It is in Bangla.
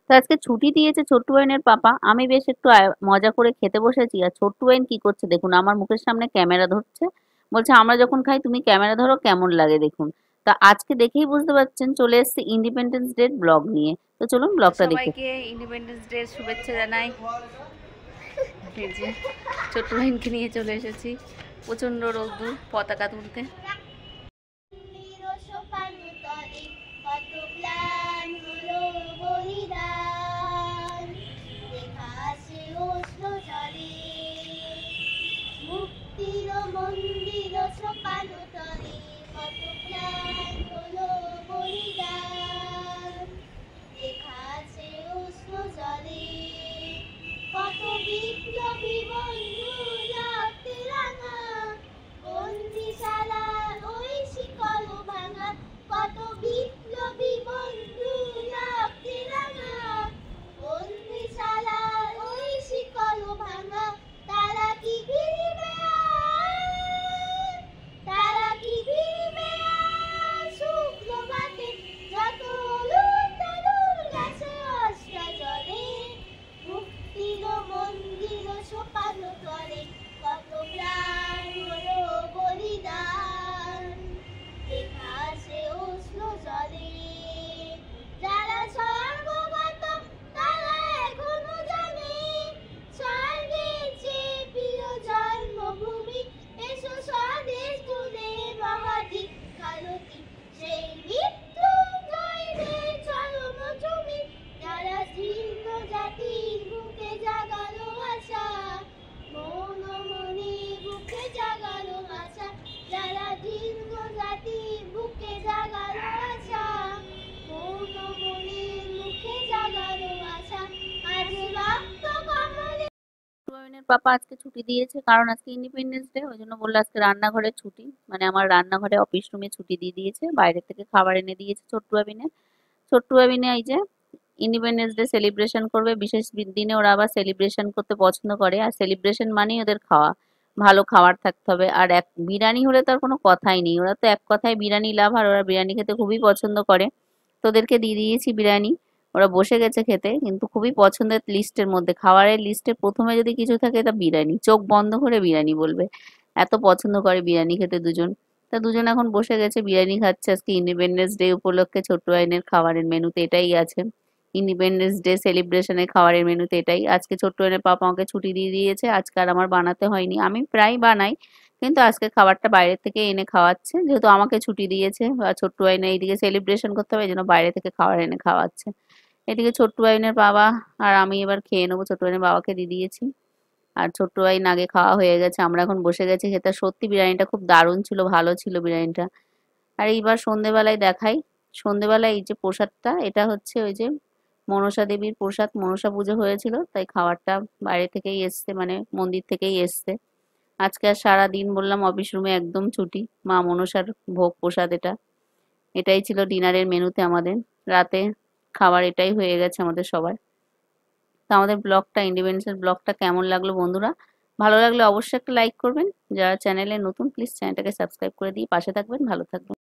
তো আজকে ছুটি দিয়েছে ছোট্টু আইনের পাপা, আমি বেশ একটু মজা করে খেতে বসেছি। আর ছোট্টু আইন কি করছে দেখুন, আমার মুখের সামনে ক্যামেরা ধরছে, বলছে আমরা যখন খাই তুমি ক্যামেরা ধরো, কেমন লাগে দেখুন। তা আজকে দেখেই বুঝতে পারছেন চলে এসেছে ইন্ডিপেন্ডেন্স ডে ব্লগ নিয়ে। তো চলুন ব্লগটা দেখে। সবাইকে ইন্ডিপেন্ডেন্স ডে শুভেচ্ছা জানাই। এই যে ছোট্টু আইনকে নিয়ে চলে এসেছি প্রচন্ড রোদ্দুর পতাকা তুলতে। মন্দির সোপানো তলে কত প্রাণ হলো বলিদান, লেখা আছে উষ্ণ জলে কত বিপ্লবী বন্ধু রক্তে রাঙা, বন্দিশালা ওই শিকল ভাঙা, কত বিপ্লবী বন্ধু রক্তে রাঙা, বন্দিশালা ওই শিকল ভাঙা, তারা কি ফিরবে আর, তারা কি ফিরবে আর, শুক্ল মাঠে যত উলুল তলুল গেছে অষ্টা জলে, মুক্তির মন্দির সোপানো তলে কত প্রাণ হলো বলিদান, লেখা আছে উষ্ণ জলে। যারা স্বর্গগত তারা এখনো জানে স্বর্গের চেয়ে প্রিয় জন্মভূমি, এসো স্বদেশ জুড়ে মহাদিক কালতি, সেই মৃত্যুঞ্জয়দের চরম চুমি, যারা জীর্ণ জাতির বুকে জাগালো আশা, মন মনে বুকে জাগালো আশা, যারা জীর্ণ জাতির বুকে জাগালো আশা, মন মনে মুখে জাগালো আশা, আজ রক্ত কমলে। পাপা আজকে ছুটি দিয়েছে কারণ আজকে ইন্ডিপেন্ডেন্স ডে, ওই জন্য বললো আজকে রান্নাঘরে ছুটি, মানে আমার রান্নাঘরে অফিস রুমে ছুটি দিয়ে দিয়েছে, বাইরে থেকে খাবার এনে দিয়েছে ছোট্টু আবিনে। ছোট্টু আবিনে এই যে ইন্ডিপেন্ডেন্স ডে সেলিব্রেশন করবে, বিশেষ দিনে ওরা আবার সেলিব্রেশন করতে পছন্দ করে, আর সেলিব্রেশন মানেই ওদের খাওয়া, ভালো খাবার থাকতে হবে। আর এক বিরিয়ানি হলে তার কোনো কথাই নেই, ওরা তো এক কথায় বিরিয়ানি লাভ, আর ওরা বিরিয়ানি খেতে খুবই পছন্দ করে। তোদেরকে দিয়ে দিয়েছি বিরিয়ানি, ওরা বসে গেছে খেতে, কিন্তু খুবই পছন্দের লিস্টের মধ্যে, খাবারের লিস্টে প্রথমে যদি কিছু থাকে তা বিরিয়ানি, চোখ বন্ধ করে বিরিয়ানি বলবে, এত পছন্দ করে বিরিয়ানি খেতে দুজন। তা দুজন এখন বসে গেছে বিরিয়ানি খাচ্ছে। আজকে ইন্ডিপেন্ডেন্স ডে উপলক্ষে ছোট্ট আইনের খাবারের মেনুতে এটাই আছে, ইন্ডিপেন্ডেন্স ডে সেলিব্রেশনের খাবারের মেনুতে এটাই আজকে। ছোট্ট আইনের পাপা আমাকে ছুটি দিয়ে দিয়েছে, আজকে আর আমার বানাতে হয়নি, আমি প্রায় বানাই, কিন্তু আজকে খাবারটা বাইরে থেকে এনে খাওয়াচ্ছে, যেহেতু আমাকে ছুটি দিয়েছে বা ছোট্টু আইনের এইদিকে সেলিব্রেশন করতে হবে, এই জন্য বাইরে থেকে খাবার এনে খাওয়াচ্ছে। এদিকে ছোট্টু আইনের বাবা আর আমি এবার খেয়ে নেবো, ছোট্টু আইনের বাবাকে দিয়ে দিয়েছি, আর ছোট্টু আইন আগে খাওয়া হয়ে গেছে, আমরা এখন বসে গেছি খেতে। সত্যি বিরিয়ানিটা খুব দারুণ ছিল, ভালো ছিল বিরিয়ানিটা। আর এইবার সন্ধেবেলায় দেখাই, সন্ধেবেলায় এই যে প্রসাদটা, এটা হচ্ছে ওই যে মনসা দেবীর প্রসাদ, মনসা পুজো হয়েছিল তাই খাবারটা বাইরে থেকেই এসছে, মানে মন্দির থেকেই এসছে। আজকে আর সারা দিন বললাম অফিস রুমে একদম ছুটি, মা মনসার ভোগ প্রসাদ এটা, এটাই ছিল ডিনারের মেনুতে আমাদের। রাতে খাবার এটাই হয়ে গেছে আমাদের সবার। তো আমাদের ব্লগটা, ইন্ডিপেন্ডেন্স ব্লগটা কেমন লাগলো বন্ধুরা, ভালো লাগলে অবশ্যই একটা লাইক করবেন, যারা চ্যানেলে নতুন প্লিজ চ্যানেলটাকে সাবস্ক্রাইব করে দিয়ে পাশে থাকবেন, ভালো থাকবেন।